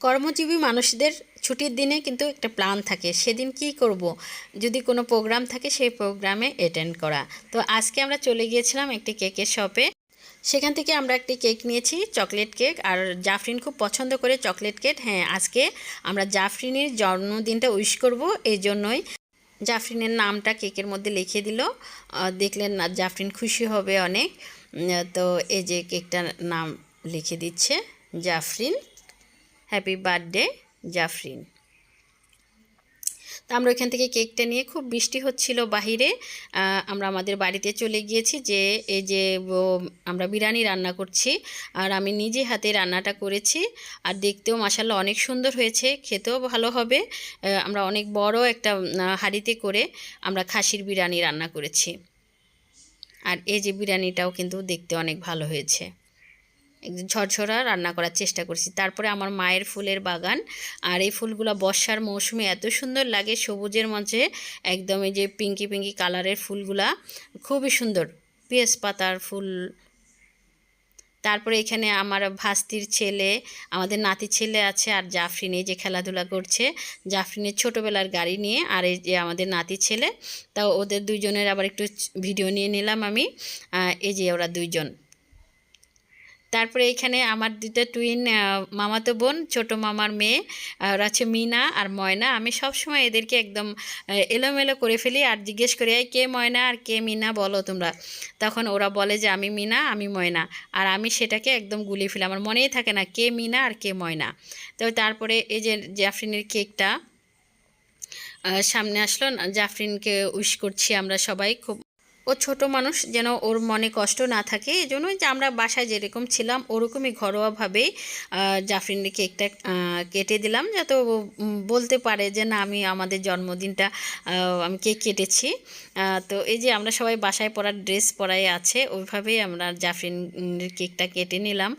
কর্মজীবী মানুষদের ছুটির দিনে কিন্তু একটা প্ল্যান থাকে, সেদিন কি করব, যদি কোনো প্রোগ্রাম থাকে সেই প্রোগ্রামে অ্যাটেন্ড করা। তো আজকে আমরা চলে গিয়েছিলাম একটি কেকের শপে। সেখান থেকে আমরা একটি কেক নিয়েছি, চকলেট কেক। আর জাফরিন খুব পছন্দ করে চকলেট কেক। হ্যাঁ, আজকে আমরা জাফরিনের জন্মদিনটা উইশ করব, এই জন্যই জাফরিনের নামটা কেকের মধ্যে লিখে দিল। দেখলেন না, জাফরিন খুশি হবে অনেক। তো এই যে কেকটার নাম লিখে দিচ্ছে, জাফরিন, হ্যাপি বার্থডে জাফরিন। তো আমরা ওইখান থেকে কেকটা নিয়ে, খুব বৃষ্টি হচ্ছিল বাহিরে, আমরা আমাদের বাড়িতে চলে গিয়েছি। যে এই যে আমরা বিরিয়ানি রান্না করছি, আর আমি নিজে হাতে রান্নাটা করেছি। আর দেখতেও মাশাআল্লাহ অনেক সুন্দর হয়েছে, খেতেও ভালো হবে। আমরা অনেক বড় একটা হাঁড়িতে করে আমরা খাসির বিরিয়ানি রান্না করেছি। আর এই যে বিরিয়ানিটাও কিন্তু দেখতে অনেক ভালো হয়েছে, একদম ঝরঝরা রান্না করার চেষ্টা করছি। তারপরে আমার মায়ের ফুলের বাগান, আর এই ফুলগুলো বর্ষার মৌসুমে এত সুন্দর লাগে, সবুজের মাঝে একদম এই যে পিঙ্কি পিঙ্কি কালারের ফুলগুলা খুবই সুন্দর, পেঁয়াজ পাতার ফুল। তারপরে এখানে আমার ভাস্তির ছেলে, আমাদের নাতি ছেলে আছে, আর জাফরিন এই যে খেলাধুলা করছে, জাফরিনের ছোটোবেলার গাড়ি নিয়ে। আর এই যে আমাদের নাতি ছেলে, তাও ওদের দুইজনের আবার একটু ভিডিও নিয়ে নিলাম আমি। এই যে ওরা দুইজন। তারপরে এখানে আমার দুটো টুইন মামাতো বোন, ছোট মামার মেয়ে, ওরা হচ্ছে মিনা আর ময়না। আমি সব সময় এদেরকে একদম এলোমেলো করে ফেলি, আর জিজ্ঞেস করি, এই কে ময়না আর কে মিনা বলো তোমরা। তখন ওরা বলে যে আমি মিনা, আমি ময়না। আর আমি সেটাকে একদম গুলিয়ে ফেলি, আমার মনেই থাকে না কে মিনা আর কে ময়না। তো তারপরে এই যে জাফরিনের কেকটা সামনে আসলো, জাফরিনকে উইশ করছি আমরা সবাই। খুব, ও ছোট মানুষ, যেন ওর মনে কষ্ট না থাকে, এই জন্যই যে আমরা বাসায় যেরকম ছিলাম ওরকমই ঘরোয়াভাবেই জাফরিনের কেকটা কেটে দিলাম, যাতে ও বলতে পারে যে না, আমি আমাদের জন্মদিনটা আমি কেক কেটেছি। তো এই যে আমরা সবাই বাসায় পরার ড্রেস পরাই আছে, ওইভাবেই আমরা জাফরিনের কেকটা কেটে নিলাম।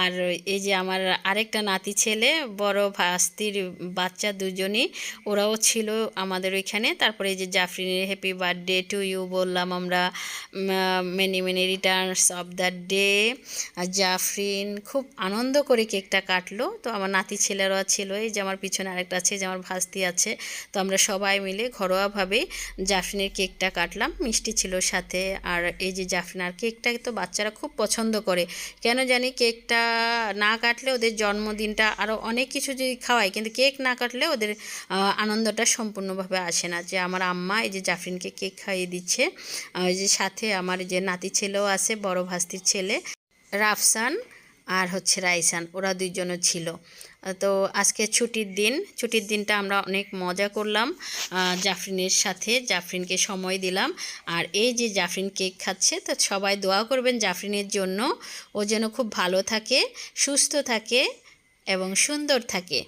আর এই যে আমার আরেকটা নাতি ছেলে, বড় ভাস্তির বাচ্চা দুজনই, ওরাও ছিল আমাদের ওইখানে। তারপরে এই যে জাফরিনের হ্যাপি বার্থডে টু ইউ বললাম আমরা, many many Returns of the day. Jafrin খুব আনন্দ করে কেকটা কাটলো। তো আমার নাতি ছেলেরা ছিল, এই যে আমার পিছনে আরেকটা আছে, যে আমার ভাস্তি আছে। তো আমরা সবাই মিলে ঘরোয়াভাবে জাফরিনের কেকটা কাটলাম, মিষ্টি ছিল সাথে। আর এই যে জাফরিন, আর কেকটা তো বাচ্চারা খুব পছন্দ করে, কেন জানি কেকটা না কাটলে ওদের জন্মদিনটা, আরও অনেক কিছু যদি খাওয়াই, কিন্তু কেক না কাটলে ওদের আনন্দটা সম্পূর্ণভাবে আসে না। যে আমার আম্মা এই যে জাফরিনকে কেক খাইয়ে দিচ্ছে, ওই যে সাথে আমার যে নাতি ছেলেও আছে, বড় ভাস্তির ছেলে রাফসান, আর হচ্ছে রাইসান, ওরা দুইজনও ছিল। তো আজকে ছুটির দিন, ছুটির দিনটা আমরা অনেক মজা করলাম জাফরিনের সাথে, জাফরিনকে সময় দিলাম। আর এই যে জাফরিন কেক খাচ্ছে, তো সবাই দোয়া করবেন জাফরিনের জন্য, ও যেন খুব ভালো থাকে, সুস্থ থাকে এবং সুন্দর থাকে।